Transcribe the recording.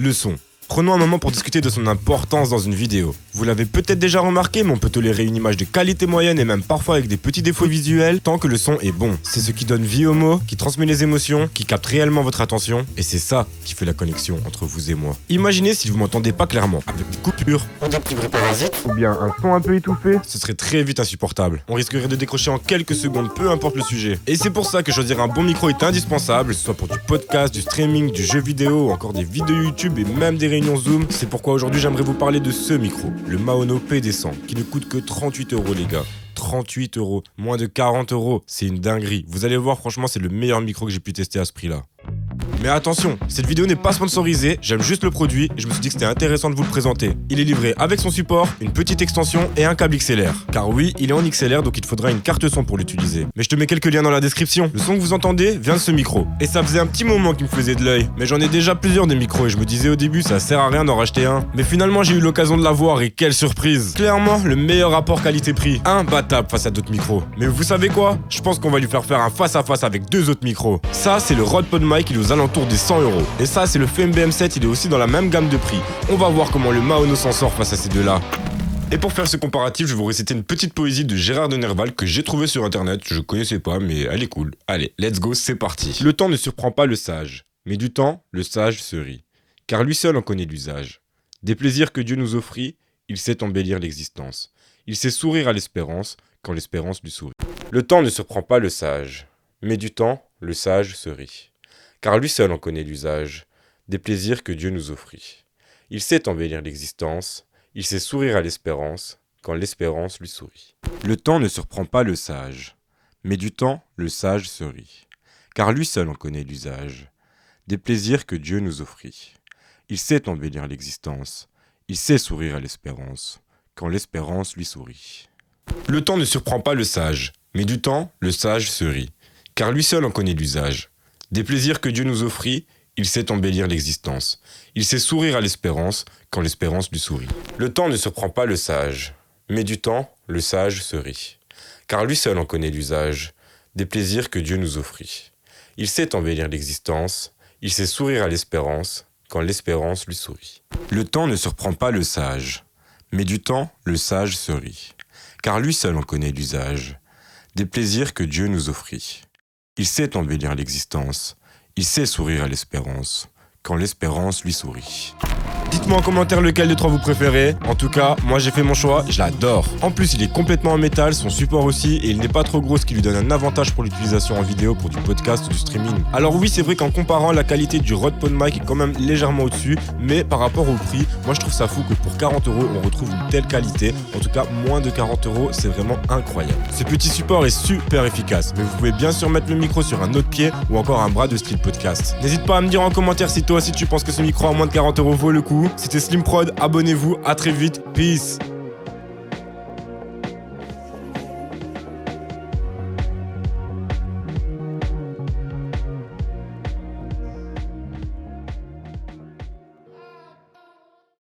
Le son. Prenons un moment pour discuter de son importance dans une vidéo. Vous l'avez peut-être déjà remarqué, mais on peut tolérer une image de qualité moyenne et même parfois avec des petits défauts visuels tant que le son est bon. C'est ce qui donne vie aux mots, qui transmet les émotions, qui capte réellement votre attention et c'est ça qui fait la connexion entre vous et moi. Imaginez si vous m'entendez pas clairement, avec des coupures, ou des petits bruits parasites, ou bien un son un peu étouffé, ce serait très vite insupportable. On risquerait de décrocher en quelques secondes, peu importe le sujet. Et c'est pour ça que choisir un bon micro est indispensable, que ce soit pour du podcast, du streaming, du jeu vidéo, ou encore des vidéos YouTube et même des réunions Zoom. C'est pourquoi aujourd'hui j'aimerais vous parler de ce micro, le Maono PD100, qui ne coûte que 38 € les gars. 38 €, moins de 40 €, c'est une dinguerie. Vous allez voir, franchement, c'est le meilleur micro que j'ai pu tester à ce prix-là. Mais attention, cette vidéo n'est pas sponsorisée, j'aime juste le produit et je me suis dit que c'était intéressant de vous le présenter. Il est livré avec son support, une petite extension et un câble XLR. Car oui, il est en XLR donc il te faudra une carte son pour l'utiliser. Mais je te mets quelques liens dans la description. Le son que vous entendez vient de ce micro. Et ça faisait un petit moment qu'il me faisait de l'œil. Mais j'en ai déjà plusieurs des micros et je me disais au début ça sert à rien d'en racheter un. Mais finalement j'ai eu l'occasion de l'avoir et quelle surprise. Clairement, le meilleur rapport qualité-prix. Imbattable face à d'autres micros. Mais vous savez quoi? Je pense qu'on va lui faire un face-à-face avec deux autres micros. Ça c'est le Rode PodMic, il est aux alentours des 100 €. Et ça c'est le FEM BM7, il est aussi dans la même gamme de prix. On va voir comment le Maono s'en sort face à ces deux-là. Et pour faire ce comparatif, je vais vous réciter une petite poésie de Gérard de Nerval que j'ai trouvée sur internet. Je connaissais pas, mais elle est cool. Allez, let's go, c'est parti. Le temps ne surprend pas le sage, mais du temps, le sage se rit. Car lui seul en connaît l'usage. Des plaisirs que Dieu nous offrit, il sait embellir l'existence. Il sait sourire à l'espérance, quand l'espérance lui sourit. Le temps ne surprend pas le sage, mais du temps, le sage se rit. Car lui seul en connaît l'usage, des plaisirs que Dieu nous offrit. Il sait embellir l'existence, il sait sourire à l'espérance, quand l'espérance lui sourit. Le temps ne surprend pas le sage, mais du temps, le sage se rit. Car lui seul en connaît l'usage, des plaisirs que Dieu nous offrit. Il sait embellir l'existence, il sait sourire à l'espérance, quand l'espérance lui sourit. Le temps ne surprend pas le sage, mais du temps, le sage se rit. Car lui seul en connaît l'usage. Des plaisirs que Dieu nous offrit, il sait embellir l'existence. Il sait sourire à l'espérance, quand l'espérance lui sourit. Le temps ne surprend pas le sage, mais du temps, le sage se rit. Car lui seul en connaît l'usage, des plaisirs que Dieu nous offrit. Il sait embellir l'existence, il sait sourire à l'espérance, quand l'espérance lui sourit. Le temps ne surprend pas le sage, mais du temps, le sage se rit. Car lui seul en connaît l'usage, des plaisirs que Dieu nous offrit. Il sait embellir l'existence, il sait sourire à l'espérance, quand l'espérance lui sourit. Dites-moi en commentaire lequel des trois vous préférez. En tout cas, moi j'ai fait mon choix, je l'adore. En plus, il est complètement en métal, son support aussi, et il n'est pas trop gros, ce qui lui donne un avantage pour l'utilisation en vidéo, pour du podcast ou du streaming. Alors oui, c'est vrai qu'en comparant, la qualité du Rode PodMic est quand même légèrement au-dessus, mais par rapport au prix, moi je trouve ça fou que pour 40 €, on retrouve une telle qualité. En tout cas, moins de 40 €, c'est vraiment incroyable. Ce petit support est super efficace, mais vous pouvez bien sûr mettre le micro sur un autre pied ou encore un bras de style podcast. N'hésite pas à me dire en commentaire si toi aussi tu penses que ce micro à moins de 40 € vaut le coup. C'était Slim Prod, abonnez-vous, à très vite, peace.